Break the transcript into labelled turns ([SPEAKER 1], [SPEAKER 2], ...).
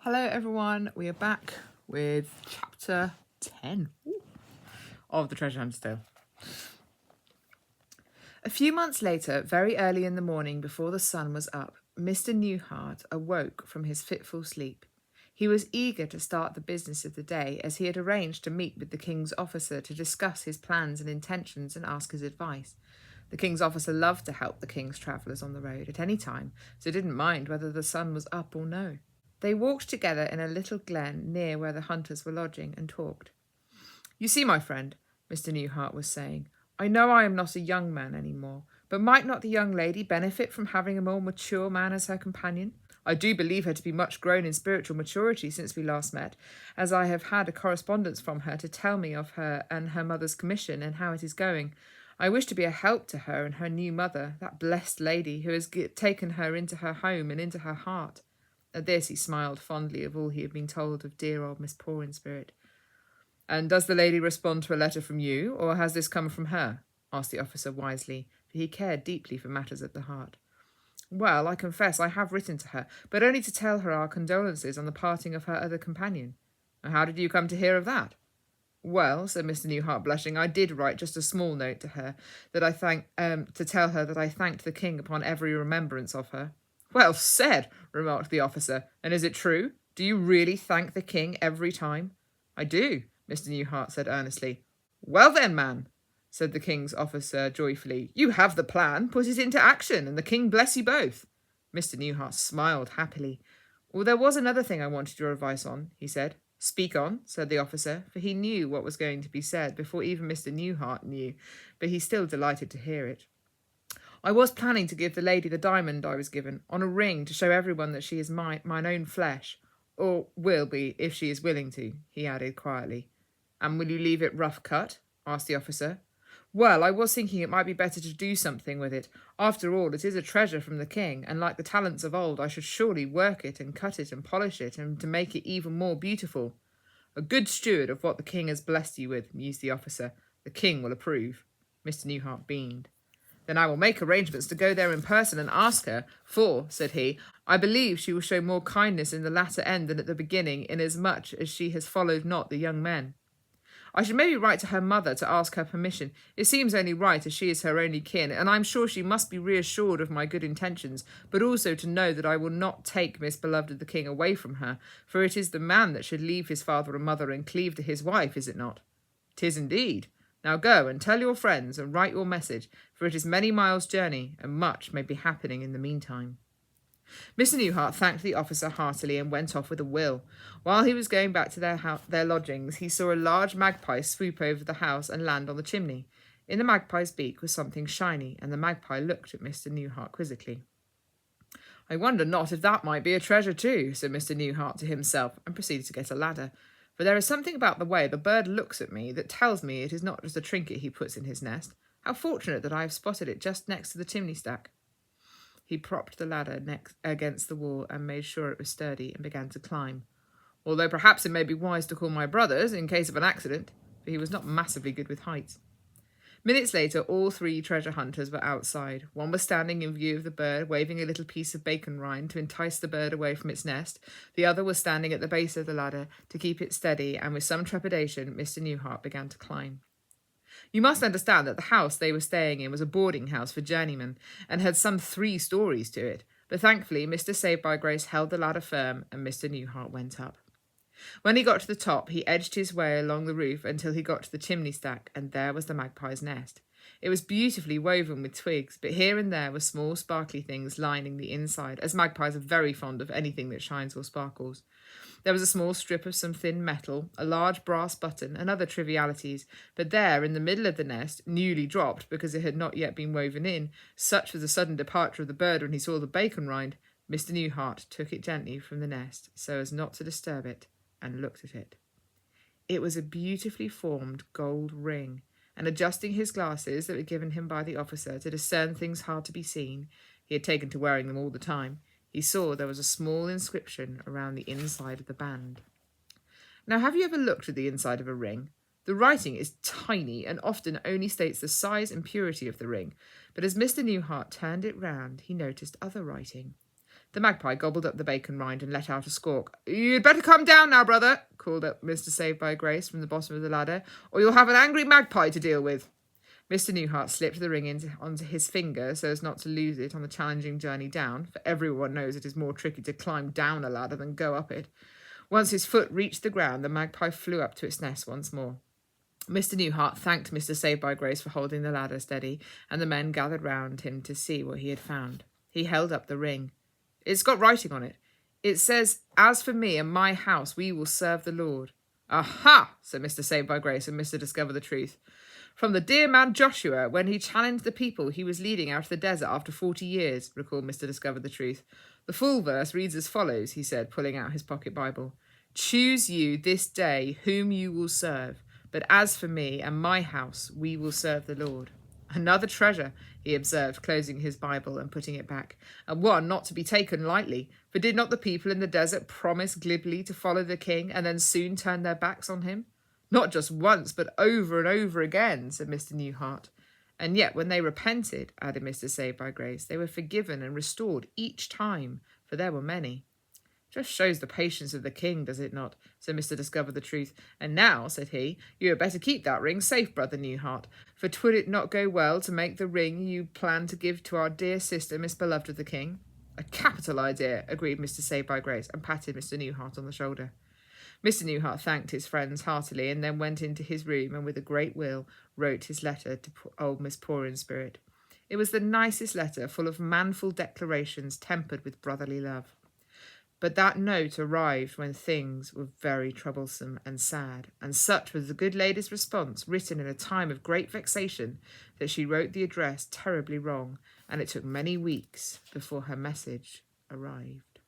[SPEAKER 1] Hello everyone, we are back with chapter 10 of The Treasure Hunter's Tale. A few months later, very early in the morning before the sun was up, Mr. Newhart awoke from his fitful sleep. He was eager to start the business of the day, as he had arranged to meet with the king's officer to discuss his plans and intentions and ask his advice. The king's officer loved to help the king's travellers on the road at any time, so didn't mind whether the sun was up or no. They walked together in a little glen near where the hunters were lodging and talked. "You see, my friend," Mr. Newhart was saying, "I know I am not a young man any more, but might not the young lady benefit from having a more mature man as her companion? I do believe her to be much grown in spiritual maturity since we last met, as I have had a correspondence from her to tell me of her and her mother's commission and how it is going. I wish to be a help to her and her new mother, that blessed lady who has taken her into her home and into her heart." At this he smiled fondly of all he had been told of dear old Miss Poor-in-Spirit. "And does the lady respond to a letter from you, or has this come from her?" asked the officer wisely, for he cared deeply for matters of the heart. "Well, I confess I have written to her, but only to tell her our condolences on the parting of her other companion." "And how did you come to hear of that?" "Well," said Mr. Newhart, blushing, "I did write just a small note to her, to tell her that I thanked the king upon every remembrance of her." "Well said," remarked the officer. "And is it true? Do you really thank the king every time?" "I do," Mr. Newhart said earnestly. "Well then, man," said the king's officer joyfully, "you have the plan. Put it into action, and the king bless you both." Mr. Newhart smiled happily. "Well, there was another thing I wanted your advice on," he said. "Speak on," said the officer, for he knew what was going to be said before even Mr. Newhart knew, but he still delighted to hear it. "I was planning to give the lady the diamond I was given, on a ring, to show everyone that she is mine own flesh, or will be if she is willing to," he added quietly. "And will you leave it rough cut?" asked the officer. "Well, I was thinking it might be better to do something with it. After all, it is a treasure from the king, and like the talents of old, I should surely work it and cut it and polish it, and to make it even more beautiful." "A good steward of what the king has blessed you with," mused the officer. "The king will approve." Mr. Newhart beamed. "Then I will make arrangements to go there in person and ask her, for," said he, "I believe she will show more kindness in the latter end than at the beginning, inasmuch as she has followed not the young men. I should maybe write to her mother to ask her permission. It seems only right, as she is her only kin, and I am sure she must be reassured of my good intentions, but also to know that I will not take Miss Beloved of the king away from her, for it is the man that should leave his father and mother and cleave to his wife, is it not?" "'Tis indeed. Now go and tell your friends and write your message, for it is many miles' journey, and much may be happening in the meantime." Mr. Newhart thanked the officer heartily and went off with a will. While he was going back to their lodgings, he saw a large magpie swoop over the house and land on the chimney. In the magpie's beak was something shiny, and the magpie looked at Mr. Newhart quizzically. "I wonder not if that might be a treasure too," said Mr. Newhart to himself, and proceeded to get a ladder. "For there is something about the way the bird looks at me that tells me it is not just a trinket he puts in his nest. How fortunate that I have spotted it just next to the chimney stack." He propped the ladder against the wall and made sure it was sturdy and began to climb. "Although perhaps it may be wise to call my brothers in case of an accident," for he was not massively good with heights. Minutes later, all three treasure hunters were outside. One was standing in view of the bird, waving a little piece of bacon rind to entice the bird away from its nest. The other was standing at the base of the ladder to keep it steady, and with some trepidation, Mr. Newhart began to climb. You must understand that the house they were staying in was a boarding house for journeymen, and had some 3 stories to it, but thankfully Mr. Saved-by-Grace held the ladder firm, and Mr. Newhart went up. When he got to the top, he edged his way along the roof until he got to the chimney stack, and there was the magpie's nest. It was beautifully woven with twigs, but here and there were small sparkly things lining the inside, as magpies are very fond of anything that shines or sparkles. There was a small strip of some thin metal, a large brass button, and other trivialities, but there, in the middle of the nest, newly dropped because it had not yet been woven in, such was the sudden departure of the bird when he saw the bacon rind, Mr. Newhart took it gently from the nest, so as not to disturb it, and looked at it. It was a beautifully formed gold ring, and adjusting his glasses that were given him by the officer to discern things hard to be seen, he had taken to wearing them all the time, he saw there was a small inscription around the inside of the band. Now, have you ever looked at the inside of a ring? The writing is tiny and often only states the size and purity of the ring, but as Mr. Newhart turned it round, he noticed other writing. The magpie gobbled up the bacon rind and let out a squawk. "You'd better come down now, brother," called up Mr. Saved-by-Grace from the bottom of the ladder, "or you'll have an angry magpie to deal with." Mr. Newhart slipped the ring onto his finger so as not to lose it on the challenging journey down, for everyone knows it is more tricky to climb down a ladder than go up it. Once his foot reached the ground, the magpie flew up to its nest once more. Mr. Newhart thanked Mr. Saved-by-Grace for holding the ladder steady, and the men gathered round him to see what he had found. He held up the ring. "It's got writing on it. It says, 'As for me and my house, we will serve the Lord.'" "Aha!" said Mr. Saved-by-Grace and Mr. Discover the Truth. "From the dear man Joshua, when he challenged the people he was leading out of the desert after 40 years, recalled Mr. Discover the Truth. "The full verse reads as follows," he said, pulling out his pocket Bible. "Choose you this day whom you will serve, but as for me and my house, we will serve the Lord." "Another treasure," he observed, closing his Bible and putting it back, "and one not to be taken lightly, for did not the people in the desert promise glibly to follow the king and then soon turn their backs on him?" "Not just once, but over and over again," said Mr. Newhart. "And yet when they repented," added Mr. Saved-by-Grace, "they were forgiven and restored each time, for there were many." "Just shows the patience of the king, does it not?" said Mr. Discover the Truth. "And now," said he, "you had better keep that ring safe, brother Newhart, for twould it not go well to make the ring you plan to give to our dear sister, Miss Beloved of the King?" "A capital idea," agreed Mr. Saved-by-Grace, and patted Mr. Newhart on the shoulder. Mr. Newhart thanked his friends heartily, and then went into his room and with a great will wrote his letter to old Miss Poor-in-Spirit. It was the nicest letter, full of manful declarations tempered with brotherly love. But that note arrived when things were very troublesome and sad, and such was the good lady's response, written in a time of great vexation, that she wrote the address terribly wrong, and it took many weeks before her message arrived.